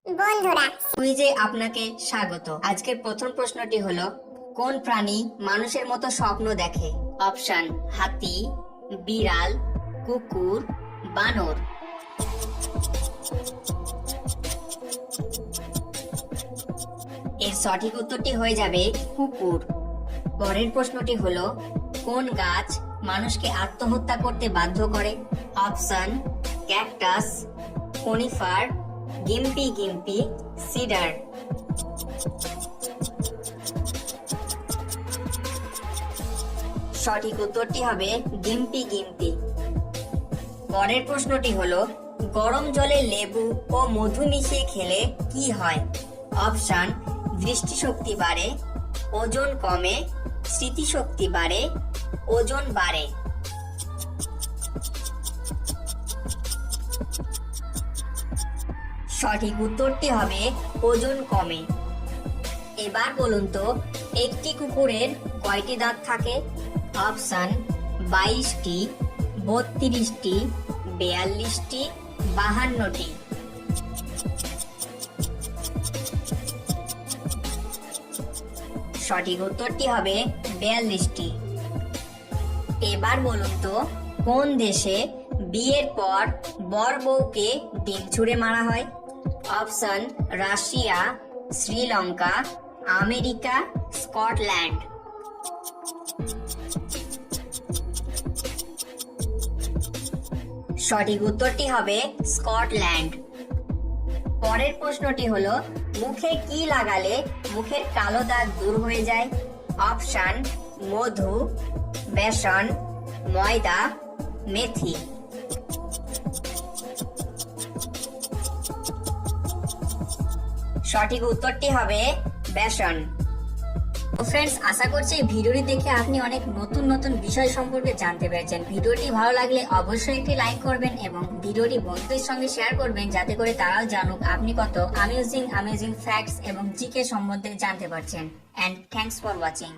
বন্ধুরা, কুইজে আপনাকে স্বাগত। আজকের প্রথম প্রশ্নটি হলো, কোন প্রাণী মানুষের মতো স্বপ্ন দেখে? অপশন: হাতি, বিড়াল, কুকুর, বানর। এর সঠিক উত্তরটি হয়ে যাবে কুকুর। পরের প্রশ্নটি হলো, কোন গাছ মানুষকে আত্মহত্যা করতে বাধ্য করে? Option: cactus, conifer, gympie gympie, cedar. সঠিক উত্তরটি হবে গিম্পি গিম্পি। পরের প্রশ্নটি হলো, গরম জলে লেবু ও মধু মিশিয়ে খেলে কি হয়? অপশন: দৃষ্টিশক্তি বাড়ে, ওজন কমে, স্মৃতিশক্তি বাড়ে, ওজন বাড়ে। সঠিক উত্তরটি হবে ওজন কমে। এবার বলুন তো, একটি কুকুরের কয়টি দাঁত থাকে? অপশন: 22টি, 32টি, 42টি, 52টি। সঠিক উত্তরটি হবে 42টি। এবার বলুন তো, কোন দেশে বিয়ের পর বর বউকে ডিম ছুঁড়ে মারা হয়? Option: Russia, Sri Lanka, America, Scotland. সঠিক উত্তরটি হবে স্কটল্যান্ড। পরের প্রশ্নটি হলো, মুখে কি লাগালে মুখের কালো দাগ দূর হয়ে যায়? অপশন: মধু, বেসন, ময়দা, মেথি। সঠিক উত্তরটি হবে বেসন। ফ্রেন্ডস, আশা করছি এই ভিডিওটি দেখে আপনি অনেক নতুন নতুন বিষয় সম্পর্কে জানতে পেরেছেন। ভিডিওটি ভালো লাগলে অবশ্যই একটি লাইক করবেন এবং ভিডিওটি বন্ধুদের সঙ্গে শেয়ার করবেন, যাতে করে তারাও জানুক আপনি কত অ্যামেজিং ফ্যাক্টস এবং জিকে সম্বন্ধে জানতে পারছেন। And thanks for watching.